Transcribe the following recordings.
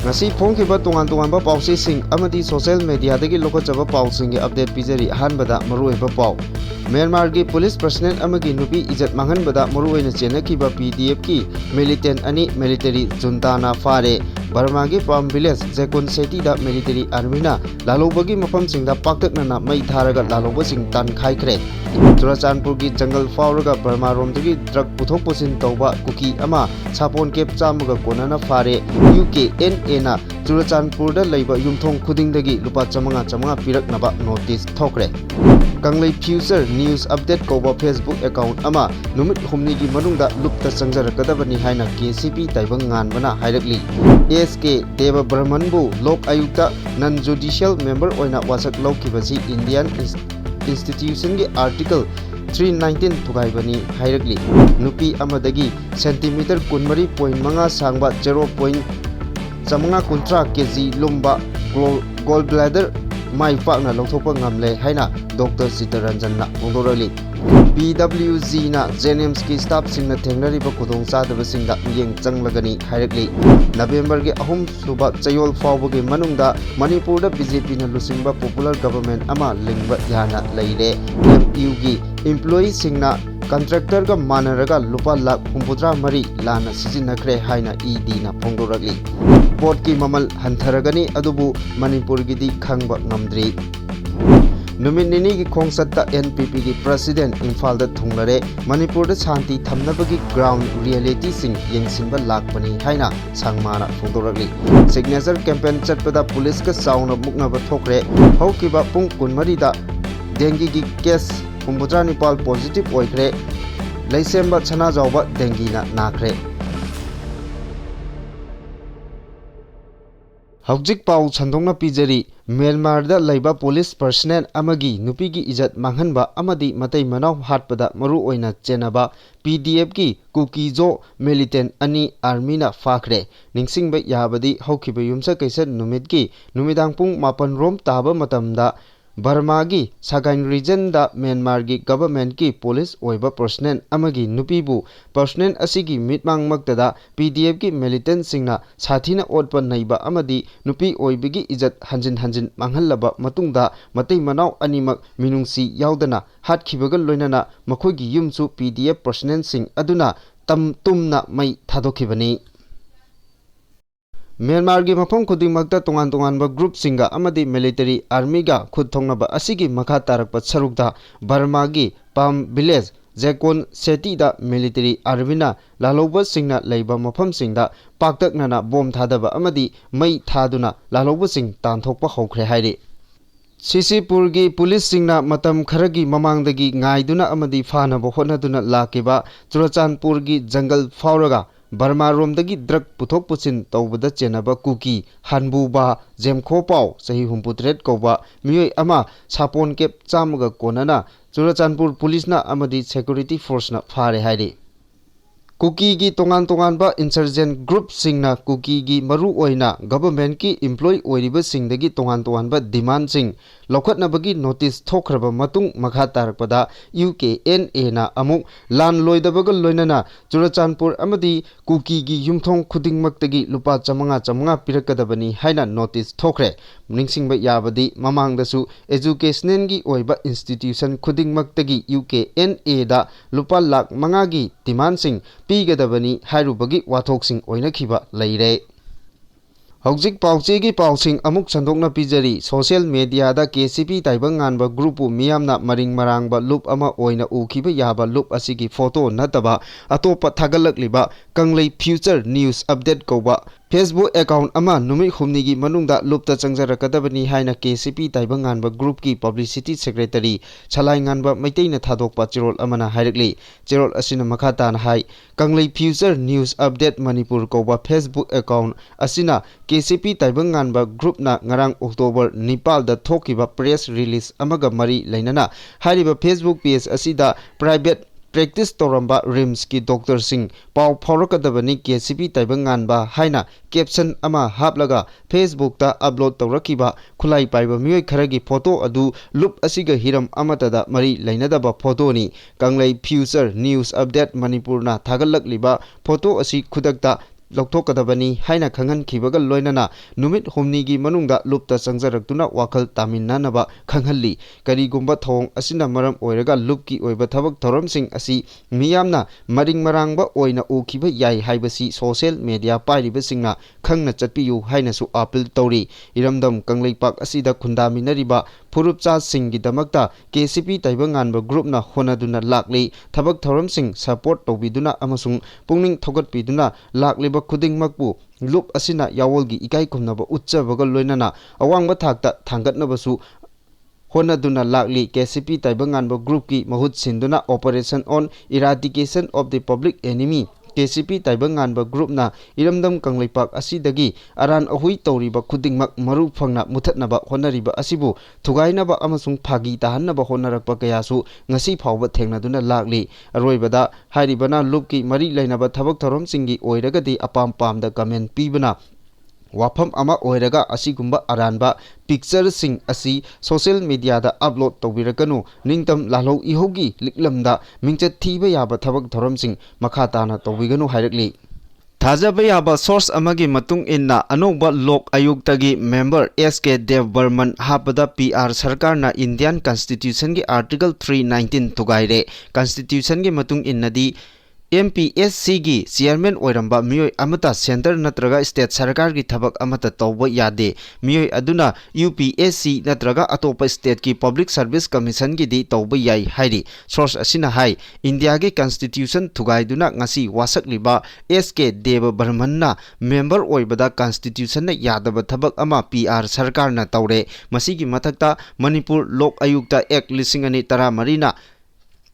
ngasi phongkiba tongan tonganba pausising amadi social media dagi lokachaba pausing update pijari ahanbada maruiba pau Myanmar ki police personnel amagi nupi ijat manghanbada maruina chenakiba PDF ki militant ani military junta na fare Burma ki Palm Village Jakun City da military army na lalobagi mafam singda paktakna na mai tharaga laloba sing tan khaikhre Churachandpur ki jungle fauraga Burma rom dagi drug puthok pusin tauba kuki ama chapon kep chamaga konana fare UKNA na Churachandpur da leiba yumthong khuding dagi lupa chamanga pirak naba notice thokre Kanglei Future News Update koba Facebook account ama numit humni gi manungda lupta changjarakadabani haina KCP taibang nganbana hairakli SK Deva Brahmanbu Lok Ayukta non judicial member oina wasak laukibasi Indian Institution gi article 319 thugaibani hairakli nupi amadagi centimeter 13.5 sangba 0.3 kg lumba gallbladder mai pakna longthokpa ngamle haina Dr. Sitaranjan na phongdorali PWG na Jenims ki staff singna thengnariba khudong chadaba singda yeng changlagani hairakli November ge ahum suba chayol fawbagi manungda Manipur da BJP na lusingba popular government ama lingba yana leire MU gi employee singna contractor ga manaraga lupa lakh 63 lana sizinakre haina ED na phongdorali Port ki mamal hantaragani adubu Manipur gi di khangba ngamdri Numit nini ki khongsatta NPP ki president Imphal da thunglare Manipur da shanti thamnabagi ground reality sing yengsinba lakpani haina sangmana phongdoragli signature campaign chatpada police ka sauna muknaba thokre haukiba pung kunmari da dengue ki case 39 positive oikre leisemba chana jawba dengue na nakre Hawjik pau chandongna pijari Myanmar da laiba police personnel amagi nupi gi ijat manghanba amadi matai manau hatpada maru oina chenaba PDF ki kukijo militant ani army na fakre ningsingba yabadi haukiba yumsa kaisa numit ki numidang pung 8 rom taba matamda Burma gi Sagaing region da Myanmar gi government ki police oiba personnel amagi nupibu personnel asigi mitmang maktada PDF ki militant singna sathina otpa naiba amadi nupi oibigi ijat hanjin manghallaba matungda matai manau animak minungsi yaudana hatkibaga loinana makhogi yumchu PDF personnel sing aduna tumna mai thadokibani Myanmar gi mafam khudingmakta tongan group singa amadi military army ga khud thongnaba asigi makha tarakpa sarukda Burma gi Palm Village Jakun City da military army na laloba singna leiba mafam singda paktaknana bom thadaba amadi mai thaduna laloba sing tanthokpa haukhre hairi Sisipur gi police singna matam kharagi mamangdagi ngaiduna amadi fanaba honaduna lakiba Churachandpur gi jungle fauraga Burma romdagi drug puthok puchin tawbada chenaba kuki hanbuba jemkho pau sahi humputret koba miyoi ama sapon kep chamaga konana Churachandpur police na amadi security force na phare hairi Kuki gi tongan ba insurgent group singna kuki gi maru oina government ki employee oiriba singdagi tongan ba demand sing lokhatnabagi notice thokraba matung makha tarakpada UKNA na amuk lan loidabaga loinana Churachandpur amadi kuki gi yumthong khudingmaktagi lupa chamanga pirakadabani haina notice thokre ningsingba yabadi mamangdasu educational gi oiba institution khudingmaktagi UKNA da lupa lakh 5 gi demand sing pigadabani hairubagi wathoksing oina khiba leire Hawjik pauche gi pausing amuk chandokna pijari social media da KCP taibang nganba grupu miyamna maring marangba loop ama oina ukhiba yaba loop asigi photo nataba atopa thagalakliba Kanglei Future News Update koba Facebook account ama numit humni gi manungda lupta changjarakadabani haina KCP taibang nganba group ki publicity secretary chalai nganba maiteina thadokpa chirol amana hairakli chirol asina makhata na hai Kanglei Future News Update Manipur koba Facebook account asina KCP taibang nganba group na ngarang October 9 da thokiba press release amaga mari lainana hariba Facebook page asida private practice toramba rims ki doctor sing pau phaurakadabani KCP taibang nganba haina caption ama haplaga Facebook ta upload tawrakiba khulai paiba miyoi kharagi photo adu loop asiga hiram amatada mari lainadaba photo ni Kanglei Future News Update Manipur na thagalakliba photo asi khudakta लौथोकदबनी हाइना खंगहनखिबगा लोइनना नुमित हुमनीगी मनुंगदा लुपता चंगजरक्तुना वाखल तामिन्नानबा खंगहल्ली करीगुंबा थोंग असिना मरम ओइरगा लुपकी ओइबा थबक थौरमसिंग असि मियामना मरिंग मरांगबा ओइना उखिबा याइ हाइबसी सोशल मीडिया पाइरिबसिंगना खंगना चटपियु हाइनासु अपील तौरी इरमदम कंगलेपाक असिदा खुंदामिनरिबा फुरुपचा सिंगगिदमक्ता केसीपी ताइबंगानबा ग्रुपना होनादुना लाक्ली थबक थौरमसिंग सपोर्ट तौबिदुना अमसुंग पुंगनिंग थोगटपिदुना लाक्लिबा खुदिंगमकपु लुप असिना यावोलगी इकाई खुमनबा उच्चबगा लोइनना अवांगबा थाकता थांगतनबसु होनादुना लाक्ली केसीपी ताइबंगानबा ग्रुप की महुत सिंदुना operation on eradication of the public enemy KCP Taibanganba ग्रुपना इरमदम कंगलेपाक असिदगी अरान अहुई तौरिबा खुदिंगमक मरु फंगना मुथतनबा होनरिबा असिबु थुगाइनबा अमसुंग फागी ताहनबा होनरकपा कयासु ngasi फावबा थेंगनादुना लाक्ली अरोइबदा हाइरिबना लुपकी मरी लैनबा थबक थौरमसिंगी ओइरगदी अपाम पामदा कमेंट पीबना वाफम अमा ओइरगा असिगुंबा अरानबा पिक्चर सिंग असि सोशल मीडिया दा अपलोड तौबिरकनु निंगतम लालो इहोगी लिकलमदा मिंगचत थीबा याबा थबक थौरमसिंग मखा ताना तौबिगनु हाइरकली थाजबा याबा सोर्स अमगी मतुंग इन्ना अनोबा लोक आयुक्तगी मेंबर एसके देव बर्मन हापदा पीआर सरकारना इंडियन कॉन्स्टिट्यूशन की आर्टिकल 319 तुगाइरे कॉन्स्टिट्यूशन की मतुंग इन्नदी MPSC की चेयरमैन ओइरंबा मियोय अमता सेंटर नत्रगा स्टेट सरकार की थबक अमता तौबा यादे मियोय अदुना UPSC नत्रगा अतोप स्टेट की पब्लिक सर्विस कमीशन की दी तौबा याई हाइरी सोर्स असिना हाई इंडिया की कॉन्स्टिट्यूशन थुगाइदुना ngasi वासकलिबा SK देव बर्मन्ना मेंबर ओइबदा कॉन्स्टिट्यूशन न यादब थबक अमा PR सरकार न तौरे मसीगी मथक्ता मणिपुर लोक आयुक्त एक्ट 2013 ना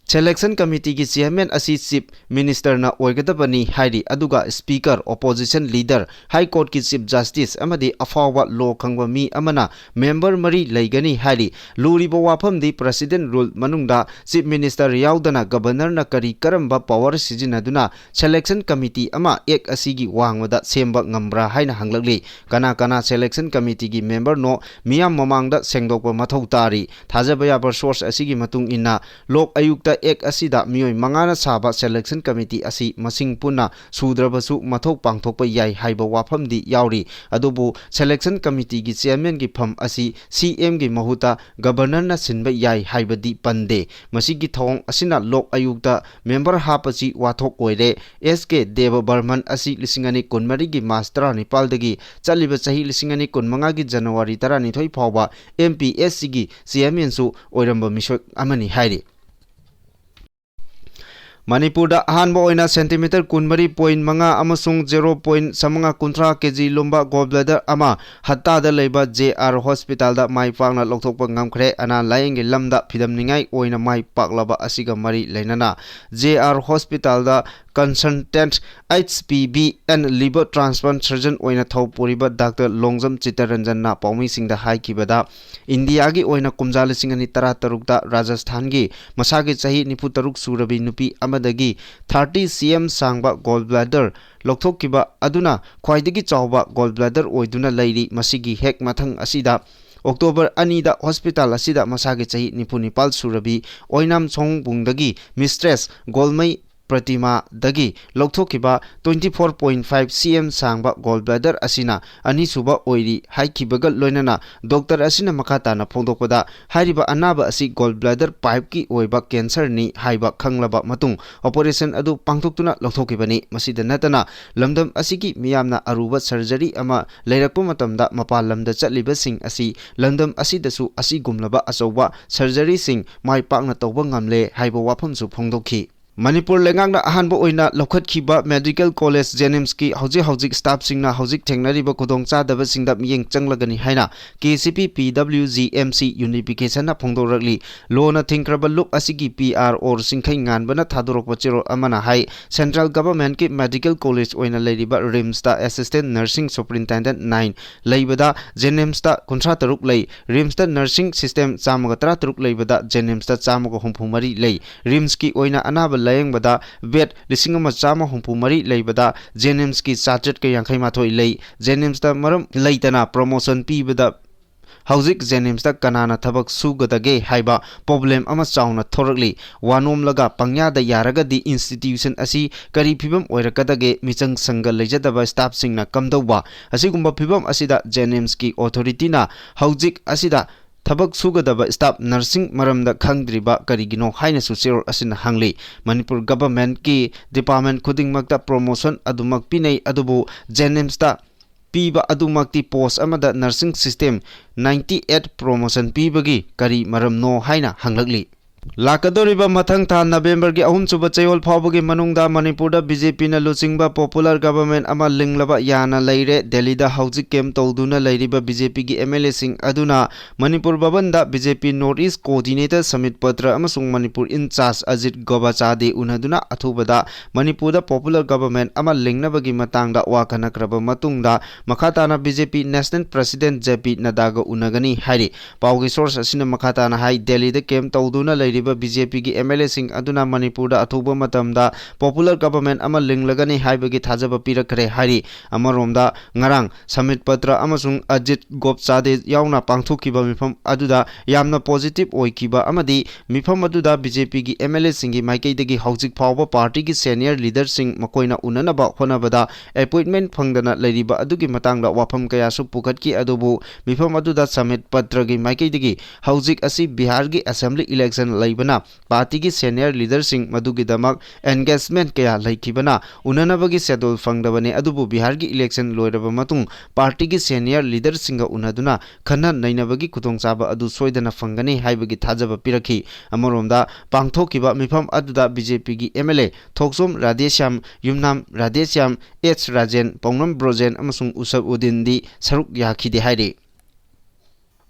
सेलेक्शन कमिटी की चेयरमैन असी चीफ मिनिस्टर ना ओइगदबनी हाइरी अदुगा speaker opposition leader high court की चीफ जस्टिस अमदी अफावा लो खंगवा मी अमना मेंबर मरी लेगनी हाइरी लूरिबो वाफम दी प्रेसिडेंट रूल मनुंगदा चीफ मिनिस्टर याउदना गवर्नर ना करी करंबा पावर सिजिनदुना सेलेक्शन कमिटी अमा एक असीगी वांगवदा सेंबा ngambra हाइना हंगलगली कना कना सेलेक्शन कमिटी की मेंबर नो मियाम ममांगदा सेंगदोकबा मथौ तारी थाजबा याबा सोर्स असीगी मतुंग इन्ना लोक आयुक्त एक असिदा मियोय मंगाना साबा सेलेक्शन कमिटी असी मसिंग पुना सुद्रबसु मथौ पांगथोकपा याई हाइबा वाफमदी यावरी अदुबु सेलेक्शन कमिटी की चेयरमैन की फम असी CM की महुता गवर्नर ना सिनबा याई हाइबदी पंदे मसिगी थोंग असिना लोक आयुक्त मेंबर हापसी वाथोक ओइरे SK देव बर्मन असी 2019 की मार्च 19 चलिबा सही 2015 की जनवरी 12 फावबा MPSC की चेयरमैन सु ओइरंबा मिसोय अमनी हाइरी मणिपुर अहानबा सेंटीमीटर 13.5 0.9 kg लुम्बा गॉल ब्लैडर हत्ताद लेबा JR हॉस्पिटल माई पाकना लौथोकपा ngамखरे अना लायेंगे लमदा फिदमनिंगाई ओइना माई पाकलाबा असिगा मरी लेनना JR hospital consultant HPB and liver transplant surgeon ओइना थौपुरिबा डॉक्टर लोंगजम चित्तरंजन ना पौमीसिंगदा हाइकिबदा इंडिया की ओइना कुमजा 2013 दा राजस्थान की मसागी चही 93 सुरबी नुपी अमदगी 30 cm सांगबा गोल ब्लैडर लौथोकिबा अदुना ख्वाइदगी चावबा गोल ब्लैडर ओइदुना लैरी मसिगी हेक मथंग असिदा October 2 हॉस्पिटल असिदा मसागी चही 94 सुरबी ओइनाम सोंगबुंगदगी मिस्ट्रेस गोलमई प्रतिमा दगी लौथोकिबा 24.5 cm सांगबा गोल ब्लैडर असिना अनिसुबा ओइरी हाइकिबगा लोइनना डॉक्टर असिना मखाताना फोंदोकपदा हाइरिबा अनाबा असि गोल ब्लैडर पाइप की ओइबा कैंसर नि हाइबा खंगलबा मतुंग ऑपरेशन अदु पांगथोक्तुना लौथोकिबनी मसिदा नतना लमदम असिगी मियामना अरुबा सर्जरी अमा लेरकपा मतमदा मपाल लमदा चटलिबा सिंग असि लमदम असिदसु असि गुमलबा अचौबा सर्जरी सिंग माइ पाकना तौबा ngamle हाइबा वाफमसु फोंदोखि मणिपुर लेंगांगना अहानबा ओइना लौखतखिबा मेडिकल कॉलेज जेनिम्स की हौजिक स्टाफ सिंगना हौजिक थेंगनरिबा खुदोंग चादबा सिंगदा मियेंग चंगलगनी हाइना KCP PWGMC यूनिफिकेशन ना फोंदोरकली लोना थिंक्रबा लुप असिगी PR और सिंखै nganbana थादोरकपा चिरो अमना हाई सेंट्रल गवर्नमेंट की मेडिकल कॉलेज ओइना लेरिबा रिम्स दा असिस्टेंट नर्सिंग सुपरिटेंडेंट 9 लेइबदा जेनिम्स दा 53 लै रिम्स दा नर्सिंग सिस्टम 133 लेइबदा जेनिम्स दा 163 लै रिम्स की ओइना अनाबा लायंगबदा बेट 1953 लेइबदा जेनिम्स की 7 के 58 लै जेनिम्स दा मरम लैतना प्रमोशन पीबदा हौजिक जेनिम्सदा कनाना थबक सुगदगे हाइबा प्रॉब्लम अमा चाउना थोरकली वानोम लगा पंग्यादा यारगदी इंस्टीट्यूशन असी करी फिबम ओइरकदगे मिचंग संग लेजदबा स्टाफ सिंगना कमदौबा असिगुम्बा फिबम असिदा जेनिम्स की ऑथोरिटीना हौजिक असिदा थबक सुगदबा स्टाफ नर्सिंग मरमदा खंगद्रिबा करिगिनो हाइनसु चेरोल असिना हांगली मणिपुर गवर्नमेंट की डिपार्टमेंट खुदिंगमक्ता प्रमोशन अदुमक पिनै अदुबु जेनिम्सदा पीबा अदुमक्ति पोस्ट अमदा नर्सिंग सिस्टम 98 प्रमोशन पीबगी करी मरम नो हाइना हांगलगली लाकदोरिबा मथंग था नवेंबर की अहुम सुब चयोल फावगी मनुंगदा मणिपुर बीजेपी न लुचिंगबा पॉपुलर गवर्नमेंट अमा लिंगलबा याना लैरे दिल्ली दा हौजिक कैम तौदुना लैरिबा बीजेपी की एमएलए सिंह अदुना मणिपुर भवन दा BJP north east coordinator Samit Patra अमसुंग मणिपुर इंचार्ज अजित गोबाचादे उनदुना अथुबदा मणिपुर दा पॉपुलर गवर्नमेंट अमा लिंगनबगी मतंगदा वाखनक्रब मतुंगदा मखाताना BJP national president JP Nadda गा उनगनी हाइरि पावगी सोर्स असिना मखाताना हाइ दिल्ली दा कैम तौदुना बीजेपी की एमएलए सिंह अदुना मणिपुर अथुबा मतमदा पॉपुलर गवर्नमेंट अमा लिंगलगनी हाइबगी थाजब पिरखरे हाइरि अमरोमदा ngarang समित पत्र अमसुंग अजित गोपचादे यावना पांथोखिबा मिफम अदुदा यामना पॉजिटिव ओइखिबा अमदी मिफम अदुदा बीजेपी की एमएलए सिंह की माइकैदगी हौजिक फावबा पार्टी की सीनियर लीडर सिंह मकोइना उननबा होनबदा अपॉइंटमेंट फंगदना लैरिबा अदुगी मतंगदा वाफम कयासु पुखटकी अदुबु मिफम अदुदा समित पत्र की माइकैदगी हौजिक असि बिहार की असेंबली इलेक्शन लैबना पार्टी की सीनियर लीडर सिंह मदुगिदमक एंगेजमेंट कया लैखिबना उननबगी शेड्यूल फंगदबने अदुबु बिहार की इलेक्शन लोइरब मतुंग पार्टी की सीनियर लीडर सिंह उनदुना खन्ना नैनबगी खुदोंचाबा अदु सोइदना फंगनी हाइबगी थाजब पिरखि अमरोमदा पांथोखिबा मिफम अदुदा बीजेपी की एमएलए थोकसोम राधेश्याम युमनाम राधेश्याम एच राजेन पौनम ब्रोजेन अमसुंग उसब उदिनदी सरुक याखिदे हाइरे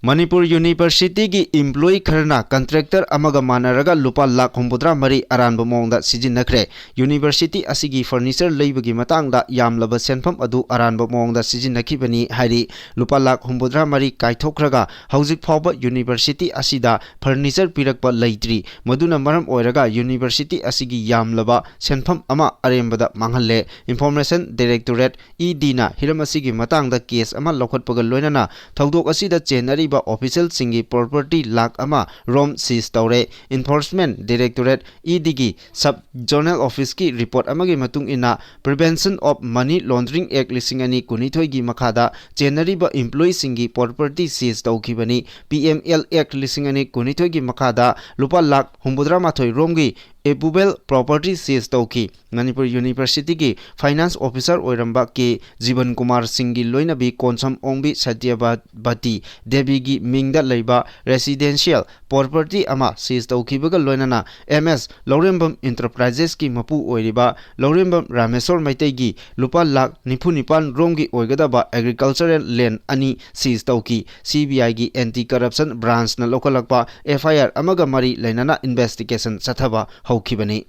मणिपुर यूनिवर्सिटी की इम्प्लॉई खरना कंट्रेक्टर अमगा मानरगा लुपा लाख 83 अरानब मोंगदा सिजिनखरे यूनिवर्सिटी असिगी फर्निचर लेबगी मतंगदा यामलब सेनफम अदु अरानब मोंगदा सिजिनखिबनी हाइरि लुपा लाख 83 काइथोखरगा हौजिक फावबा यूनिवर्सिटी असिदा फर्निचर पिरकपा लैत्रि मदुना मरम ओइरगा यूनिवर्सिटी असिगी यामलब सेनफम अमा अरेमबदा मांगहल्ले इंफॉर्मेशन डायरेक्टोरेट ईडी ना हिरम असिगी मतंगदा केस अमा लौखटपगा लोइनना थौदोक असिदा चेनरी ऑफिशियल सिंगी प्रॉपर्टी लाख अमा रोम सीज तौरे इन्फोर्समेंट डायरेक्टोरेट ईडी की सब जोनल ऑफिस की रिपोर्ट अमगी मतुंग इना prevention of money laundering act 2012 की मखादा चेनरीब एम्प्लॉई सिंगी प्रॉपर्टी सीज तौखिबनी पीएमएल एक्ट 2012 की मखादा लुपा लाख 83 रोम की एबुबेल प्रॉपर्टी सीज तौखी मणिपुर यूनिवर्सिटी की फाइनेंस ऑफिसर ओइरंबा के जीवन कुमार सिंह की लोइनबी कोनसम ओंबी सत्यवती देवी की मिंगदा लैबा रेसिडेंशियल प्रॉपर्टी अमा सीज तौखिबगा लोइनना एमएस लौरेंबम इंटरप्राइजेस की मपु ओइरिबा लौरेंबम रामेश्वर मैतै की लुपा लाख 94 रोम की ओइगदबा एग्रीकल्चरल लैंड अनि सीज तौखी सीबीआई की एंटी करप्शन ब्रांच न लोकलकपा एफआईआर अमगा मरी लैनना इन्वेस्टिगेशन सथबा हौखिबनी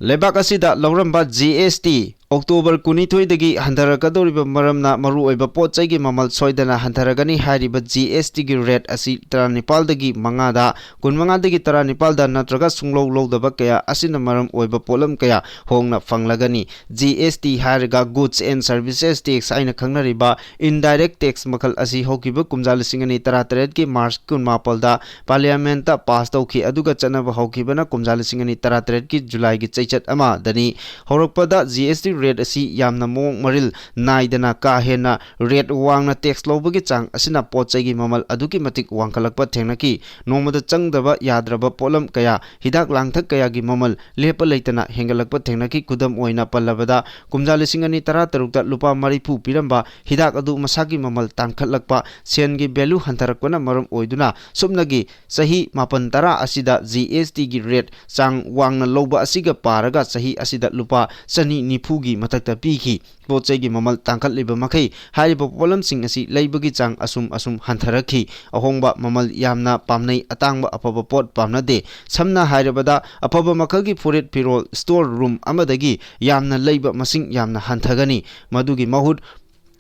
लेबाक असिदा लौरंबा जीएसटी अक्टोबर 12 दगी हंधरकदोरिबा मरमना मरुओइबा पोचैगी ममल सोइदना हंधरगनी हारिबा जीएसटी की रेट असि 19 दगी 5 दा 15 दगी 19 दा नत्रगा सुंगलौ लौदबा कया असिना मरम ओइबा पोलम कया होंगना फंगलगनी जीएसटी हारगा गुड्स एंड सर्विसेज टैक्स आइना खंगनरिबा इनडायरेक्ट टैक्स मखल असि होकिबा कुमजा 2013 की मार्च 19 दा पार्लियामेंट ता पास तौखि अदुगा चनबा होकिबना कुमजा 2013 की जुलाई की चैचत अमा दनी होरकपदा जीएसटी रेट असी यामना मोंग मरिल नाइदना का हेना रेट वांगना टैक्स लौबगी चांग असिना पोचैगी ममल अदुकी मतिक वांखलकपा थेंगनकी नोमदा चंगदबा याद्रबा पोलम कया हिदाक लांगथक कया की ममल लेप लैतना हेंगलकपा थेंगनकी कुदम ओइना पल्लबदा कुमजा 2013 ता लुपा 30 पिरंबा हिदाक अदु मसागी ममल तांखलकपा सेनगी वैल्यू हंथरकपना मरम ओइदुना सुमनगी सही 9-10 असिदा जीएसटी की रेट चांग वांगना लौबा असिगा पारगा सही असिदा लुपा 290 मतकता पीखी पोचैगी ममल तांखलिबा मखै हारिबा पोलम सिंग असि लैबगी चांग असुम हंथरखी अहोंबा ममल यामना पामनै अतांगबा अफबा पोट पामनदे समना हारिबदा अफबा मखलगी फुरिट फिरोल स्टोर रूम अमदगी यामना लैबा मसिंग यामना हंथगनी मदुगी महुत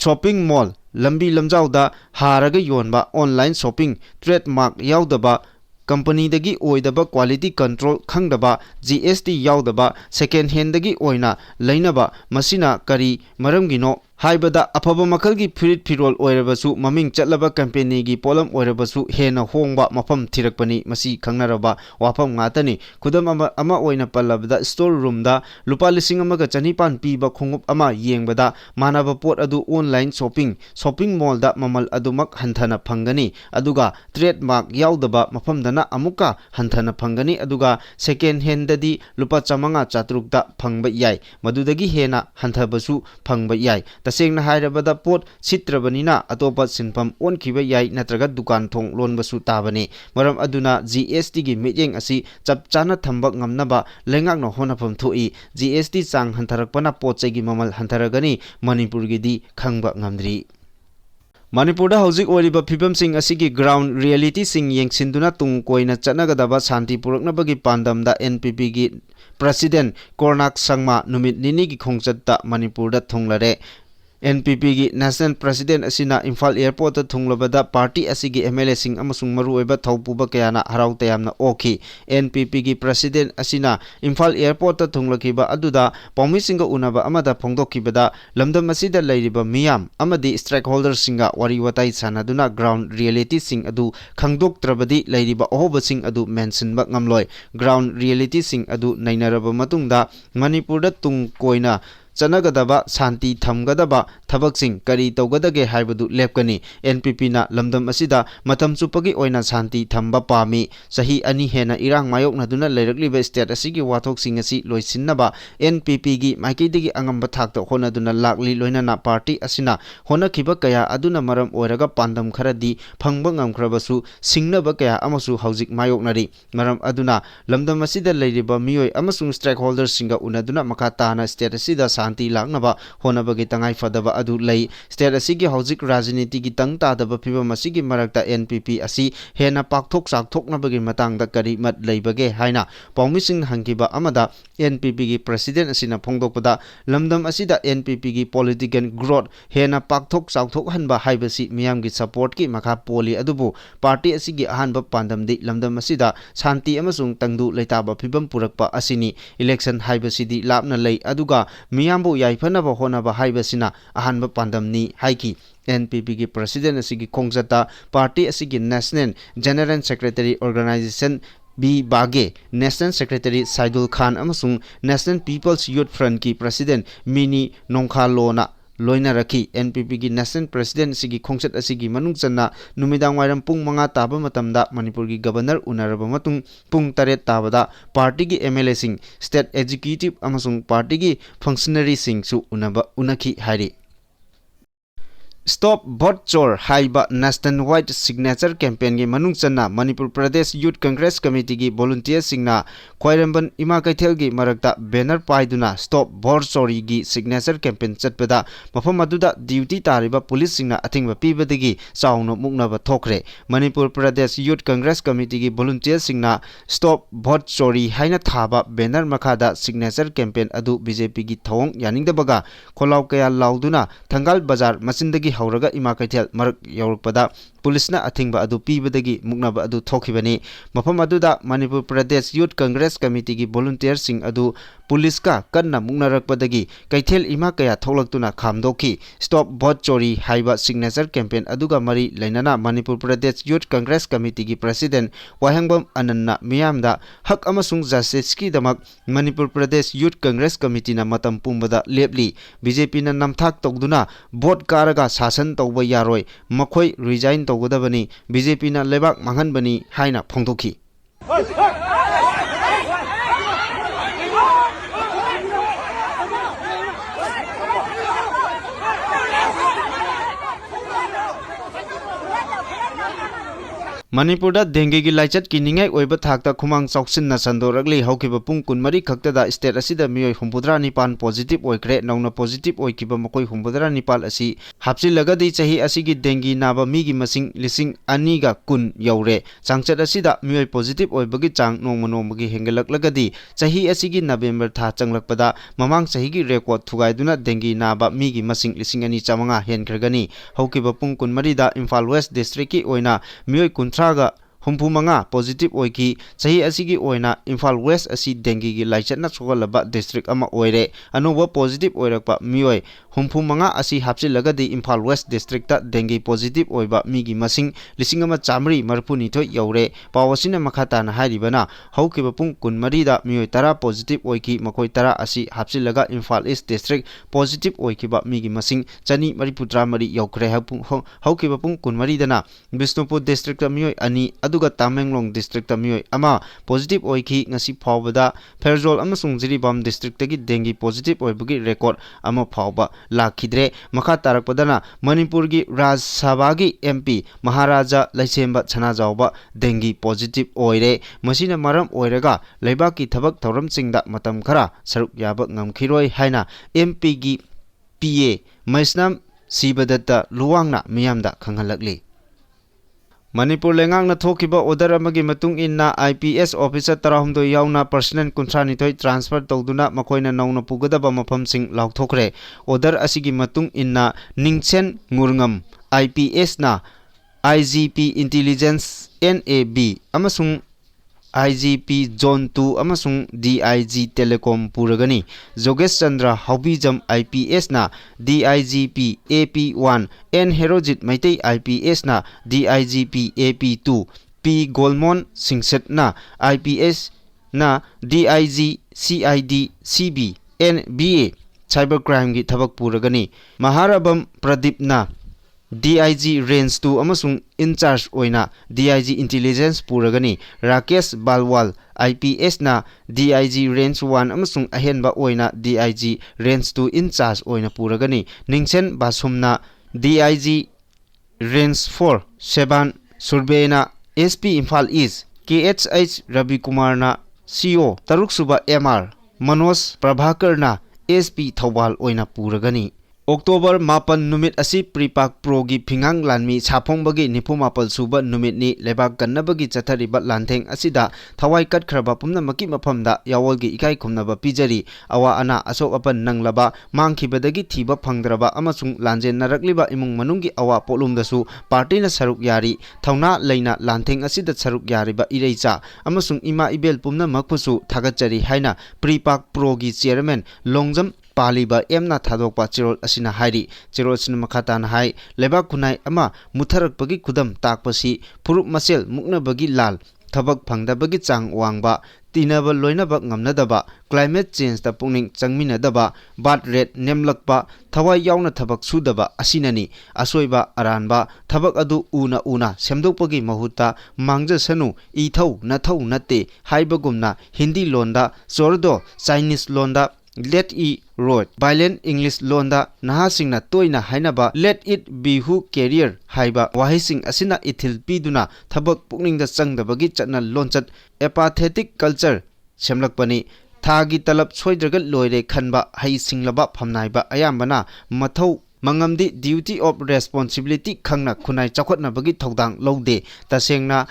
शॉपिंग मॉल लंबी लमजाउदा हारगा योनबा ऑनलाइन शॉपिंग ट्रेडमार्क याउदबा कंपनी दगी ओइदबा क्वालिटी कंट्रोल खंगदबा जीएसटी याउदबा सेकेंड हैंड दगी ओइना लैनबा मसिना करी मरमगिनो हाइबदा अफब मखलगी फिरित फिरोल ओइरबसु ममिंग चटलबा कंपनी पोलम ओइरबसु हेना होंगबा मफम थिरकपनी मसी खंगनरबा वाफम गातनी खुदम अमा ओइना पल्लबदा स्टोर रूम दा लुपा लिसिंग अमगा चनिपान पीबा खुंगुप अमा येंगबदा मानब पोट अदु ऑनलाइन शॉपिंग मॉल दा ममल अदुमक हंथना फंगनी अदुगा ट्रेडमार्क याउदबा मफमदना अमुका हंथना फंगनी अदुगा सेकेंड हैंड ददी लुपा चमंगा चातरुकदा फंगबा याय मदुदगी हेना हंथबसु फंगबा याय तसेंगना हायरबदा पोट सित्रबनिना अतोपा सिनफम ओनखिबा याय नत्रगा दुकान थोंग लोनबसु ताबनी मरम अदुना जीएसटी गी मिजेंग असि चपचाना थंबक ngamnaba lengakno honafam thoi GST chang hantarakpana pochegi mamal hantaragani Manipur gi di khangba ngamdri Manipur da hojik oriba phibam sing asigi ground reality sing yengsinduna tung koina chanagadaba shanti puraknabagi pandam da NPP gi president Kornak Sangma numit nini gi khongchatta Manipur da thonglare NPP gi national president asina Imphal airport ta thunglabada party asigi MLA sing amasung maru oiba thaupuba kayana harau tayamna okhi NPP gi president asina Imphal airport ta thunglakiba aduda paumi singa unaba amada phongdokibada lamdam asida leiriba miyam amadi stakeholders singa wari watai sanaduna ground reality sing adu khangdok trabadi leiriba ohoba sing adu mention ba ngamloi ground reality sing adu nainaraba matungda Manipur da tung koina चनगदबा शांति थमगदबा थबकसिंग करी तौगदगे हाइबदु लेपकनी NPP ना लमदम असिदा मतम चुपगी ओइना शांति थमबा पामी सही अनि हेना इरांग मायोक नदुना लेरकलिबा state असिगी वाथोक सिंग असि लोइसिनबा NPP गी माइकेदिगी अंगम बथाक तो होनदुना लागली लोइनाना party असिना होनखिबा कया अदुना मरम ओइरगा पांदम खरदी फंगबा ngamख्रबसु सिंगनबा कया अमसु हौजिक मायोकनरी मरम अदुना लमदम असिदा लेरिबा मियोय अमसु स्टेक होल्डर्स सिंगा उनदुना मखा ताना स्टेट असिदा शांति लांगनबा होनबगी तंगाई फदबा अदु लई स्टेट असिगी हौजिक राजनीति की तंग तादबा फिबम असिगी मरक्ता NPP असि हेना पाकथोक साकथोकनबगी मतंगदा करी मत लैबगे हाइना पौमिसिंग हंगिबा अमदा NPP की प्रेसिडेंट असिना फोंगदोकपदा लमदम असिदा NPP की पॉलिटिकल ग्रोथ हेना पाकथोक साकथोक हनबा हाइबसी मियामगी सपोर्ट की मखा पोली अदुबु पार्टी असिगी अहानबा पांदमदी लमदम असिदा शांति अमसुंग तंगदु लेताबा फिबम पुरकपा असिनी इलेक्शन हाइबसीदी लापना लई अदुगा मियामबु याइफनबा होनबा हाइबसिना अहानबा पांदमनी हाइकी NPP की प्रेसिडेंट असिगी खोंगजता पार्टी असिगी national general secretary organisation B Bage national secretary Saidul Khan अमसुंग नेशनल पीपल्स यूथ फ्रंट की प्रेसिडेंट मिनी नोंखालोना लोइना रखी NPP की नेशनल प्रेसिडेंट सिगी खोंगचत असिगी मनुंग चन्ना नुमिदांग वाइरम पुंग मंगा ताबा मतमदा मणिपुर की गवर्नर उनरबा मतुंग पुंग तरेत ताबदा पार्टी की MLA सिंग स्टेट एग्जीक्यूटिव अमसुंग पार्टी की फंक्शनरी सिंग सु उनबा उनखी हाइरी Stop Vote Chor हाइबा नेशनल वाइड सिग्नेचर कैंपेन की मनुंग चन्ना Manipur Pradesh youth congress committee की वॉलंटियर सिंगना ख्वाइरंबन इमा कैथेल की मरक्ता बैनर पाइदुना स्टॉप वोट चोरी की सिग्नेचर कैंपेन चटपदा मफम अदुदा ड्यूटी तारिबा पुलिस सिंगना अथिंगबा पीबदगी चाउनो मुकनबा थोखरे Manipur Pradesh youth congress committee की वॉलंटियर सिंगना स्टॉप वोट चोरी हाइना थाबा बैनर मखादा सिग्नेचर कैंपेन अदु BJP की थौंग यानिंगदबगा खोलाव कया लाउदुना थंगाल बाजार मचिंदगी हौरगा इमा कैथेल मरक यौरपदा पुलिसना अथिंगबा अदु पीबदगी मुकनबा अदु थोखिबनी मफम अदुदा Manipur Pradesh youth congress committee की वॉलंटियर सिंग अदु पुलिस का कन्ना मुकनरकपदगी कैथेल इमा कया थोलक्तुना खामदोखी स्टॉप वोट चोरी हाइबा सिग्नेचर कैंपेन अदुगा मरी लेनाना Manipur Pradesh youth congress committee की प्रेसिडेंट वाहेंगबम अनन्ना मियामदा हक अमसुंग जस्टिस की दमक Manipur Pradesh youth congress committee ना मतम पुंबदा लेपली BJP ना नमथाक तौदुना वोट कारगा शासन तौबा यारोय मखोय रिजाइन तौगदबनी BJP ना लेबाक मांगनबनी हाइना फोंदोखी मणिपुर डेंगी की लाइचत की निंगाई ओइबा थाकता खुमांग चौक्सिन संदोरगली हौकिबा पुंग कुनमरी खक्तदा स्टेट असिदा मियोय 94 पॉजिटिव ओइक्रे नौना पॉजिटिव ओइकिबा मकोय 94 असि हापसिलगदी चही असिगी डेंगी नाबा मीगी मसिंग लिसिंग अनिगा कुन यौरे चांगचत असिदा मियोय पॉजिटिव ओइबगी चांग नोमगी हेंगलकलगदी चही असिगी नवेंबर था चंगलकपदा ममांग चहीगी रेकॉर्ड थुगाइदुना डेंगी नाबा मीगी मसिंग लिसिंग अनि चामंगा हेनखरगनी हौकिबा पुंग कुनमरी दा इम्फाल वेस्ट डिस्ट्रिक्ट की ओइना मियोय 30 हुम्फुमंगा पॉजिटिव ओइकी सही असिगी ओइना इम्फाल वेस्ट असी डेंगी की लाइचतना सोगलबा डिस्ट्रिक्ट अमा ओइरे अनोबा पॉजिटिव ओइरकपा मियोय हुम्फुमंगा असी हापचिलगदि Imphal west district dengue positive ओइबा मीगी मसिंग लिसिंग अमा चामरी मरफुनिथोय यौरे पावसिना मखाताना हारिबना हौकिबा पुंग कुनमरीदा मियोय 10 पॉजिटिव ओइकी मखोय 10 असी हापचिलगा इम्फाल ईस्ट डिस्ट्रिक्ट पॉजिटिव ओइकिबा मीगी मसिंग चनी मरीपुत्रा मरी यौखरे हौकिबा पुंग कुनमरीदना बिष्णुपुर डिस्ट्रिक्ट मियोय अनि अदुगा तामेंगलोंग डिस्ट्रिक्ट मियोय अमा पॉजिटिव ओइकी ngasi फावबदा फेरजोल अमसुंग जिरीबाम डिस्ट्रिक्ट की डेंगी पॉजिटिव ओइबगी रेकॉर्ड अमा फावबा लाखिद्रे मखा तारकपदना मणिपुर की राज्य सभा की एमपी महाराजा लैसेंबा छनाजावबा डेंगी पॉजिटिव ओइरे मसिना मरम ओइरगा लेबा की थबक थौरमसिंगदा मतम खरा सरुक याबा ngamkhiroi haina एमपी की पीए मैस्नाम सीबदत्ता लुवांगना मियामदा खंगहलकली मणिपुर लेंगांगना थोकिबा ऑर्डर अमगी मतुंग इन्ना आईपीएस ऑफिसर 13 यावना पर्सनल 39 ट्रांसफर तौदुना मखोइना नौना पुगदबा मफमसिंग लाउथोखरे ऑर्डर असिगी मतुंग इन्ना निंगसेन मुरंगम आईपीएस ना आईजीपी इंटेलिजेंस एनएबी अमसुंग IGP Zone 2 अमसुंग DIG Telecom पुरगनी जोगेश चंद्र हौबीजम IPS ना DIGP AP1 N Herojit Meitei IPS ना DIGP AP2 P Golmon Singset ना IPS ना DIG CID CB NBA cyber crime की थबक पुरगनी महारबम प्रदीप ना DIG रेंज 2 अमसुंग इंचार्ज ओइना DIG इंटेलिजेंस पुरगनी राकेश बालवाल IPS ना DIG रेंज 1 अमसुंग अहेनबा ओइना DIG रेंज 2 इंचार्ज ओइना पुरगनी निंगसेन बासुमना DIG रेंज 4 सेबान सुरबेना SP Imphal east KHH Ravi Kumar ना CO तरुक सुबा MR मनोज प्रभाकर ना SP थौबाल ओइना पुरगनी October 8 नुमित असी प्रीपाक प्रो की फिंगांग लानमी छाफोंबगी 94 सुबा नुमितनी लेबाक गन्नबगी चथरिबा लांथेंग असिदा थवाई कटखरबा पुमनमकी मफमदा यावलगी इकाई खुमनबा पिजरी अवा अना असोक अपन नंगलबा मांगखिबदगी थीबा फंगद्रबा अमसुंग लांजेन नरकलिबा इमुंग मनुंगी अवा पोलुमदसु पार्टीना सरुक यारी थौना लेना लांथेंग असिदा सरुक यारिबा इरेचा अमसुंग इमा इबेल पुमनमकपुसु थागतचरी हाइना प्रीपाक प्रो की चेयरमैन लोंगजम पालीबा एमना थादोकपा चिरोल असिना हाइरी चिरोल सिन मखातान हाई लेबा खुनाई अमा मुथरकपगी खुदम ताकपसी फुरुप मसेल मुक्नबगी लाल थबक फंगदबगी चांग वांगबा तीनबा लोइनबा ngamnadaba climate change ta pungning changminadaba bat rate nemlakpa thawai yauna thabak sudaba asinani asoiba aranba thabak adu una semdokpagi mahutta mangja sanu ithau nathau nate haibagumna hindi londa sordo Chinese londa let e road violent English londa nahasingna toina hainaba let it be who career haiba wahising asina ithil piduna thabak pukningda changdabagi chatna lonchat apathetic culture semlakpani thagi talab soidragal loire khanba hai singlaba phamnaiba ayambana mathau mangamdi duty of responsibility khangna khunai chakhotna bagi thodang lode tasengna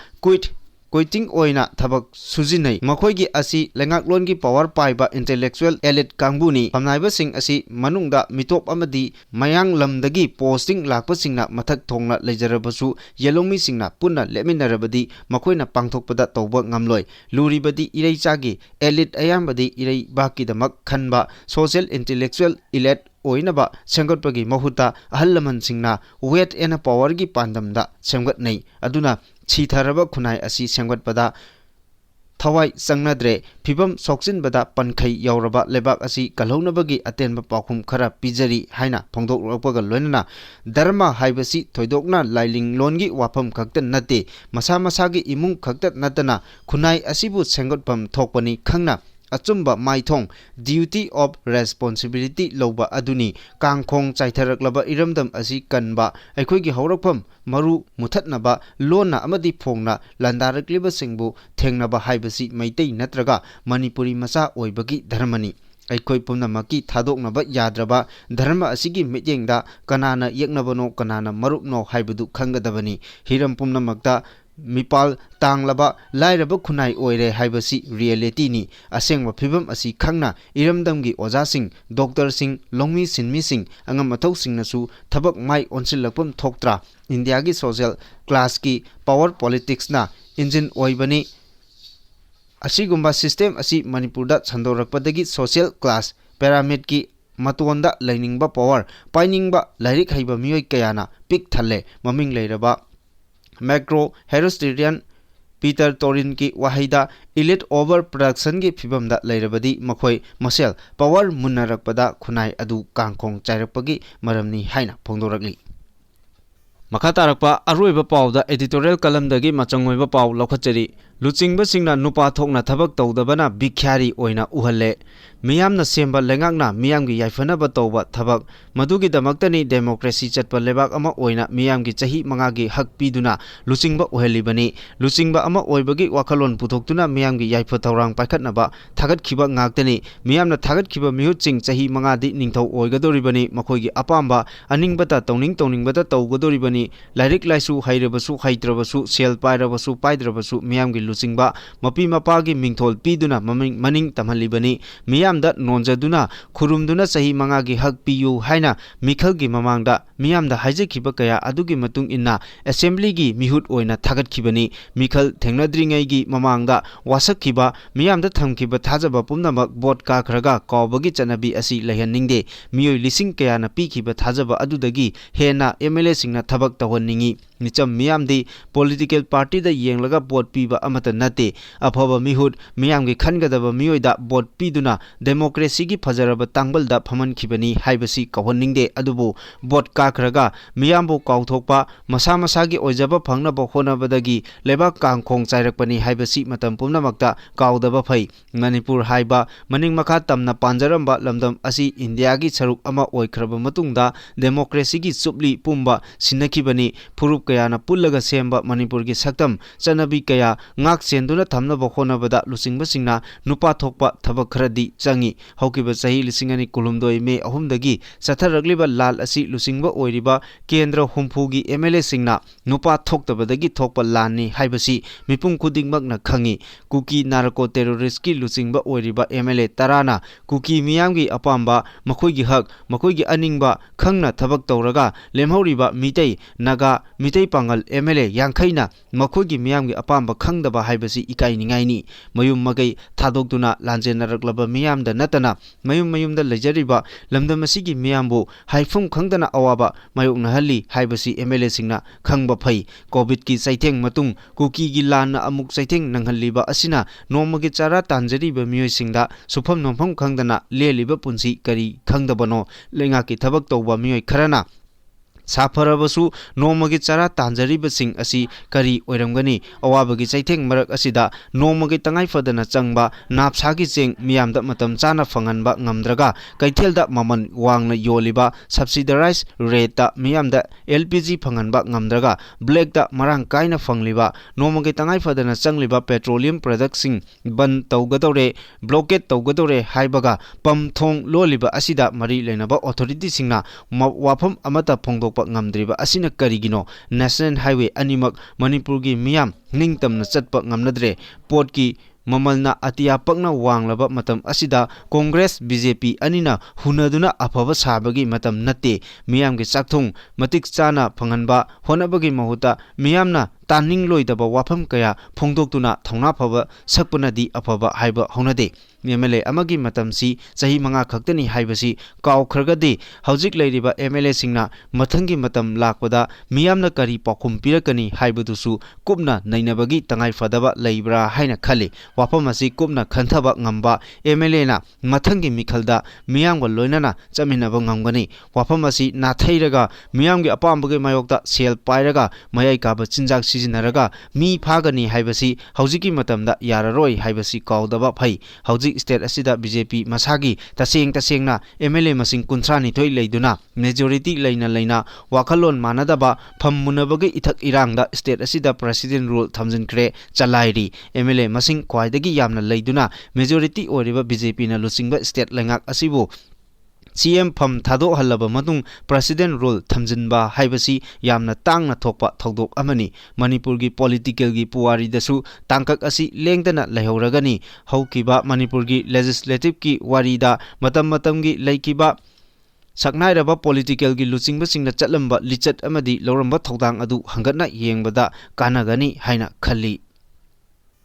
Quitting oina thabak sujinai makhoigi asi lengak lon gi power paiba intellectual elite kangbuni phamnaiba sing asi manungda mitop amadi mayang lamdagi posting lakpa singna mathak thongna lejarabasu yelongmi singna punna leminarabadi makhoina pangthokpada tawba ngamloi luribadi ireichagi elite ayambadi irei baki damak khanba social intellectual elite oinaba sengotpagi mahuta ahallaman singna weight and power gi pandamda semgat nei aduna chitharaba khunai asi sengwatpada thawai sangnadre phibam sokchinbada pankhai yauraba lebak asi kalhounabagi atenba pakhum khara pijari haina phongdok rokpaga loinana dharma haibasi thoidokna lailing longi wafam khakta nate masa masagi imung khakta natana khunai asibu sengotpam thokpani khangna achumba maithong duty of responsibility loba aduni kangkhong chaitharaklaba iramdam asi kanba aikhoigi haurakpham maru muthatnaba lona amadi phongna landarakliba singbu thengnaba haibasi maitei natraga manipuri masa oibagi dharmani aikoi pumnamaki thadoknaba yadraba dharma asigi mityengda kanana yeknabano kanana marupno haibudu khangadabani hiram pumnamakta ꯃꯤꯄꯥꯜ ꯇꯥꯡꯂꯕ ꯂꯥꯏꯔꯕ ꯈꯨꯟꯅꯥꯏ ꯑꯣꯏꯔꯦ ꯍꯥꯏꯕꯁꯤ ꯔꯤꯌꯦꯂꯤꯇꯤꯅꯤ ꯑꯁꯦꯡꯕ ꯐꯤꯚꯝ ꯑꯁꯤ ꯈꯪꯅ ꯏꯔꯝꯗꯝꯒꯤ ꯑꯣꯖꯥꯁꯤꯡ ꯗꯣꯛꯇꯔꯁꯤꯡ ꯂꯧꯃꯤ ꯁꯤꯟꯃꯤꯁꯤꯡ ꯑꯉꯝ ꯑꯊꯧꯁꯤꯡꯅꯁꯨ ꯊꯕꯛ ꯃꯥꯏ ꯑꯣꯟꯁꯤꯜꯂꯛꯐꯝ ꯊꯣꯛꯇ꯭ꯔꯥ ꯏꯟꯗꯤꯌꯥꯒꯤ ꯁꯣꯁꯤꯌꯦꯜ ꯀ꯭ꯂꯥꯁꯀꯤ ꯄꯥꯋꯔ ꯄꯣꯂꯤꯇꯤꯛꯁꯅ ꯏꯟꯖꯤꯟ ꯑꯣꯏꯕꯅꯤ ꯑꯁꯤꯒꯨꯝꯕ ꯁꯤꯁꯇꯦꯝ ꯑꯁꯤ ꯃꯅꯤꯄꯨꯔꯗ ꯁꯟꯗꯣꯔꯛꯄꯗꯒꯤ ꯁꯣꯁꯤꯌꯦꯜ ꯀ꯭ꯂꯥꯁ ꯄꯤꯔꯥꯃꯤꯗꯀꯤ ꯃꯇꯣꯟꯗ ꯂꯩꯅꯤꯡꯕ ꯄꯥꯋꯔ ꯄꯥꯏꯅꯤꯡꯕ ꯂꯥꯏꯔꯤꯛ ꯍꯩꯕ ꯃꯤꯑꯣꯏ ꯀꯌꯥꯅ ꯄꯤꯛ ꯊꯜꯂꯦ ꯃꯃꯤꯡ ꯂꯩꯔꯕ ꯃꯦꯀ꯭ꯔꯣ ꯍꯦꯔꯣꯁꯇꯦꯔꯤꯌꯟ ꯄꯤꯇꯔ ꯇꯣꯔꯤꯟꯒꯤ ꯋꯥꯍꯩꯗ इलिट ओवर प्रोडक्शन की फिवम दा लेरबदी मखोई मसेल पावर मुन्नरकपदा खुनाई अदु कांखोंग चाइरकपगी मरमनी हाइना फोंदोरकली मखा तारकपा अरोइबा पाउदा एडिटोरियल कलमदगी मचंगोइबा पाउ लौखचरी लुचिंगबसिंगना नुपा थोकना थबक तौदबना बिख्यारी ओइना उहल्ले मियामना सेंबा लेंगाकना मियामगी याइफनबा तौबा थबक मदुगिदमक्तनी डेमोक्रेसी चटपा लेबाक अमा ओइना मियामगी चही मंगागी हक पीदुना लुचिंगबा ओहेलिबनी लुचिंगबा अमा ओइबगी वाखलोन पुथोक्तुना मियामगी याइफ थौरांग पाइखतनबा थागतखिबा ngaktani मियामना थागतखिबा मिहुचिंग चही मंगादी निंगथौ ओइगदोरिबनी मखोइगी अपाम्बा अनिंगबता तौनिंगबता तौगदोरिबनी लाइरिक लाइसु हैरबसु हैत्रबसु सेल पाइरबसु पाइद्रबसु मियामगी लुचिंगबा मपी मपागी मिंगथोल पीदुना मनिंग तमहलिबनी मियामदा नोंजदुना खुरुमदुना सही मंगागी हक पियु हाइना मिखलगी ममांगदा मियामदा हाइजखिबा कया अदुगी मतुंग इन्ना असेंबलीगी मिहुत ओइना थागतखिबनी मिखल थेंगनद्रिंगैगी ममांगदा वासखिबा मियामदा थमखिबा थाजबा पुमनमक बोट काखरगा कौबगी चनबी असि लहननिंगदे मियोय लिसिंग कयाना पीखिबा थाजबा अदुदगी हेना एमएलए सिंगना थबक तवनिंगी मिचम मियामदी पॉलिटिकल पार्टी दा येंगलगा बोट पीबा अमत नते अफबा मिहुत मियामगी खनगदबा मियोयदा बोट पीदुना डेमोक्रेसी की फजरब तांगबलदा फमनखिबनी हाइबसी कवनिंगदे अदुबो बोट काखरगा मियामबो काउथोकपा मसा मसागी ओइजबा फंगनबा होनबदगी लेबाक कांखोंग चाइरकपनी हाइबसी मतम पुमनमक्ता काउदबा फै मणिपुर हाइबा मनिंग मखा तमना पांजरंबा लमदम असि इंडियागी सरुक अमा ओइखरबा मतुंगदा डेमोक्रेसी की सुपली पुंबा सिनखिबनी फुरुप कयाना पुल्लगा सेंबा मणिपुर की सक्तम चनबी कया ngak chenduna thamnaba honabada luchingba singna nupa thokpa thabak kharadi changi haukiba sahi lisingani kulumdoi me ahumdagi satharagliba lal asi luchingba oiriba kendra humfugi MLA singna nupa thoktabadagi thokpa lani haibasi mipum khudingmakna khangi kuki narco terrorist ki luchingba oiriba MLA tarana kuki miyamgi apamba makhoigi hak makhoigi aningba khangna thabak tawraga lemhauriba mitei naga mitei pangal MLA yangkhaina makhoigi miyamgi apamba khangdaba haibasi ikainingaini mayum magai thadokduna lanjenaraklaba miyamda natana mayumda lejariba lamdamasigi miyambu haifum khangdana awaba mayokna halli haibasi MLA singna khangba phai covid ki saitheng matung kuki gi lanna amuk saitheng nanghalliba asina nomagi chara tanjariba miyoi singda sufam nompham khangdana leliba punsi kari khangdabano lenga ki thabak tawba miyoi kharana साफरबसु नोमगी चारा तांजरीबसिंग असि करी ओइरमगनी अवाबगी चैथेंग मरक असिदा नोमगी तंगाई Fadna चंगबा नापसागी Cheng मियामदा मतम चाना फंगनबा ngamdraga कैथेलदा ममन वांगना योलिबा सब्सिडाइज रेटता मियामदा LPG फंगनबा ngamdraga ब्लैकदा मरांग काइना फंगलिबा नोमगी तंगाई फदना चंगलिबा पेट्रोलियम प्रोडक्ट्सिंग बन तौगदौरे ब्लॉकेट तौगदौरे हाइबगा पम थोंग लोलिबा असिदा मरी लेनबा authority सिंगना वाफम अमता फोंगदोक ngamdriba asina karigino national highway animak manipur gi miyam ningtamna chatpa ngamnadre port ki mamalna atia pakna wanglaba matam asida congress BJP anina hunaduna afaba sabagi matam natte miyam gi chakthung matik chana phanganba honabagi mahuta miyamna taning loidaba wafam kaya phongdoktuna thongna phaba sakpanadi afaba haiba honade MLA amagi matamsi chahi manga khaktani haibasi kaw khragadi hojik leiriba MLA singna mathangi matam lakpada miyamna kari pakhum pirakani haibadusu kupna nainabagi tangai fadaba leibra haina khali wapamasi kupna khanthaba ngamba MLA na mathangi mikhalda miyamga loinana chaminaba ngamgani wapamasi nathairaga miyamgi apambagi mayokta sel pairaga mayai kaba chinjak sijinaraga mi phagani haibasi hojiki matamda yararoi haibasi kawdaba phai hojik state असिदा BJP मसागी तसेंगना MLA मसिंग कुंथ्रानी थोई लेदुना majority लेना वाखलोन मानदबा फम मुनबगे इथक इरांगदा स्टेट असिदा प्रेसिडेंट रूल थमजिनख्रे चलाइरी MLA मसिंग ख्वाइदगी यामना लेदुना मेजॉरिटी ओरिबा BJP ना लुसिंगबा स्टेट लेंगाक असिबो CM फम थादोहल्लबा मतुंग प्रेसिडेंट रोल थमजिनबा हाइबसी यामना तांगना थोकपा थौदोक अमनी मणिपुर की पॉलिटिकल की पुवारी दसु तांकक असी लेंगदना लेहौरगनी हौकिबा मणिपुर की लेजिस्लेटिव की वारीदा मतम मतम की लेकिबा सकनाइरबा पॉलिटिकल की लुचिंगबसिंगना चलंबा लिचत अमदी लौरंबा थौदांग अदु हंगतना येंगबदा कानागनी हाइना खल्ली।